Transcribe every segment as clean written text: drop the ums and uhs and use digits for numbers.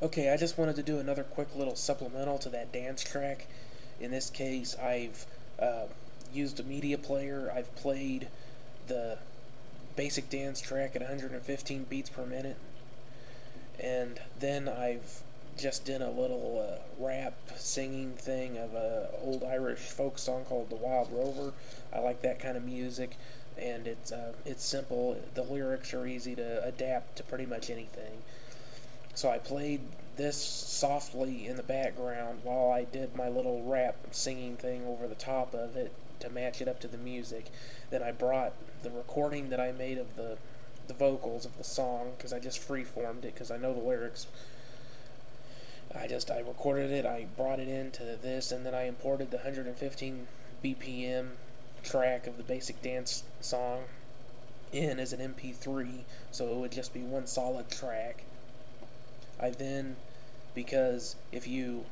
Okay, I just wanted to do another quick little supplemental to that dance track. In this case, I've uh, used a media player. I've played the basic dance track at 115 beats per minute, and then I've just done a little rap singing thing of a old Irish folk song called "The Wild Rover." I like that kind of music, and it's simple. The lyrics are easy to adapt to pretty much anything. So I played this softly in the background while I did my little rap singing thing over the top of it to match it up to the music. Then I brought the recording that I made of the vocals of the song because I just freeformed it because I know the lyrics. I recorded it, I brought it into this, and then I imported the 115 BPM track of the basic dance song in as an MP3, so it would just be one solid track. I then, because if you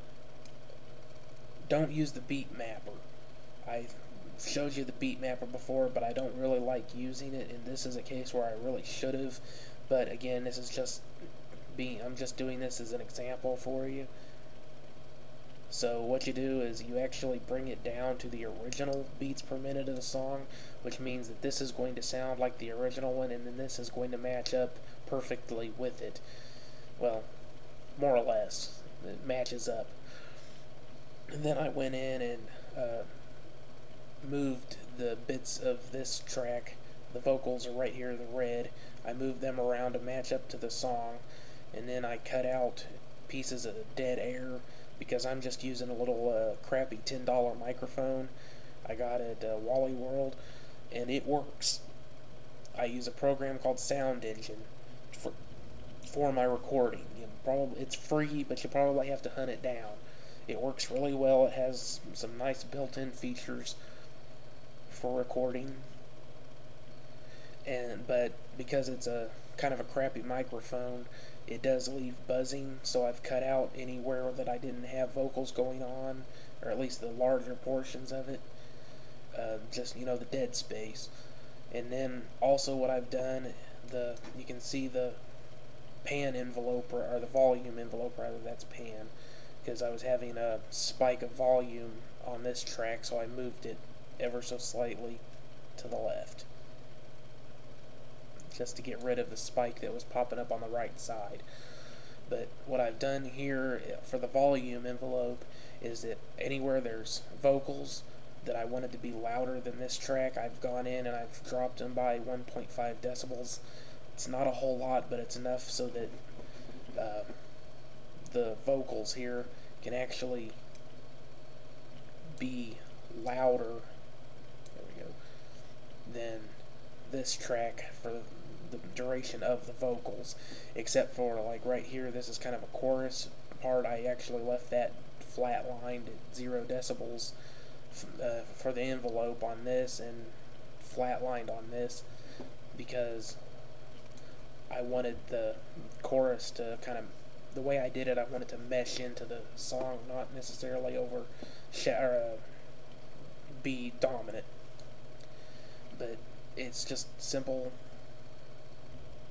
don't use the beat mapper, I showed you the beat mapper before, but I don't really like using it, and this is a case where I really should have. But again, this is just I'm just doing this as an example for you. So what you do is you actually bring it down to the original beats per minute of the song, which means that this is going to sound like the original one, and then this is going to match up perfectly with it. Well, more or less, it matches up. And then I went in and moved the bits of this track. The vocals are right here, the red. I moved them around to match up to the song, and then I cut out pieces of dead air because I'm just using a little crappy $10 microphone I got at Wally World, and it works. I use a program called Sound Engine for my recording. It's free, but you probably have to hunt it down. It works really well. It has some nice built-in features for recording, and but because it's a kind of a crappy microphone, it does leave buzzing. So I've cut out anywhere that I didn't have vocals going on, or at least the larger portions of it. Just the dead space. And then also what I've done, you can see the pan envelope or the volume envelope rather. That's pan because I was having a spike of volume on this track, so I moved it ever so slightly to the left just to get rid of the spike that was popping up on the right side. But what I've done here for the volume envelope is that anywhere there's vocals that I wanted to be louder than this track, I've gone in and I've dropped them by 1.5 decibels. It's not a whole lot, but it's enough so that uh, the vocals here can actually be louder, there we go, than this track for the duration of the vocals, except for like right here, this is kind of a chorus part. I actually left that flat-lined at 0 decibels for the envelope on this, and flat-lined on this because I wanted the chorus to kind of, the way I did it, I wanted to mesh into the song, not necessarily be dominant. But it's just simple.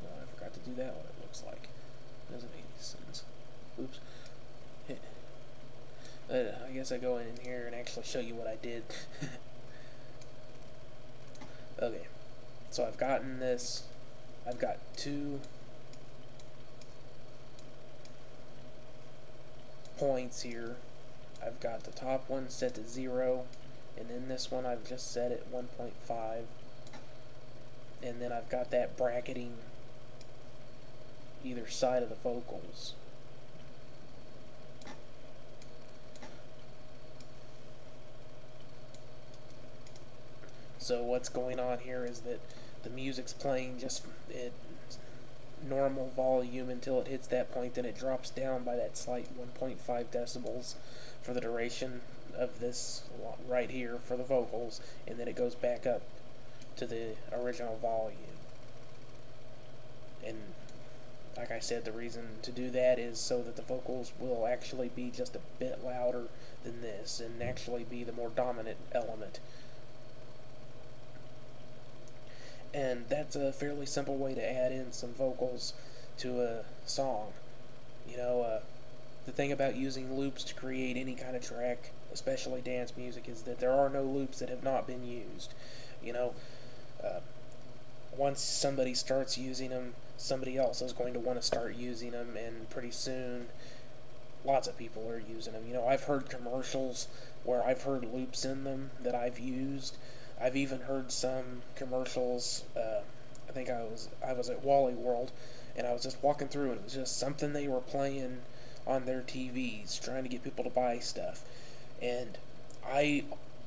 Oh, I forgot to do that. What it looks like doesn't make any sense. Oops. I guess I go in here and actually show you what I did. Okay, so I've gotten this. I've got two points here. I've got the top one set to 0, and then this one I've just set at 1.5, and then I've got that bracketing either side of the vocals. So what's going on here is that the music's playing just at normal volume until it hits that point, then it drops down by that slight 1.5 decibels for the duration of this right here for the vocals, and then it goes back up to the original volume. And like I said, the reason to do that is so that the vocals will actually be just a bit louder than this and actually be the more dominant element. And that's a fairly simple way to add in some vocals to a song. the thing about using loops to create any kind of track, especially dance music, is that there are no loops that have not been used. You know, uh, once somebody starts using them, somebody else is going to want to start using them, and pretty soon, lots of people are using them. You know, I've heard commercials where I've heard loops in them that I've used. I've even heard some commercials. I think I was at Wally World, and I was just walking through, and it was just something they were playing on their TVs, trying to get people to buy stuff. And I,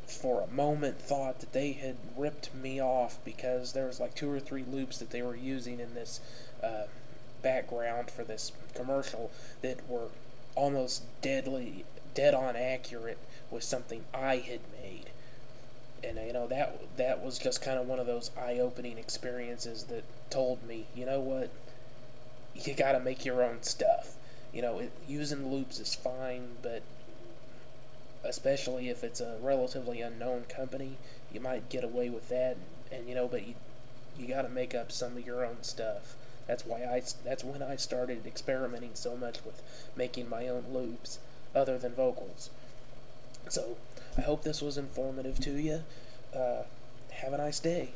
for a moment, thought that they had ripped me off because there was like 2 or 3 loops that they were using in this background for this commercial that were almost dead on accurate with something I had made. And you know, that was just kind of one of those eye-opening experiences that told me, you know what, you got to make your own stuff. You know, using loops is fine, but especially if it's a relatively unknown company, you might get away with that. And you know, but you got to make up some of your own stuff. That's when I started experimenting so much with making my own loops other than vocals. So I hope this was informative to you. Have a nice day.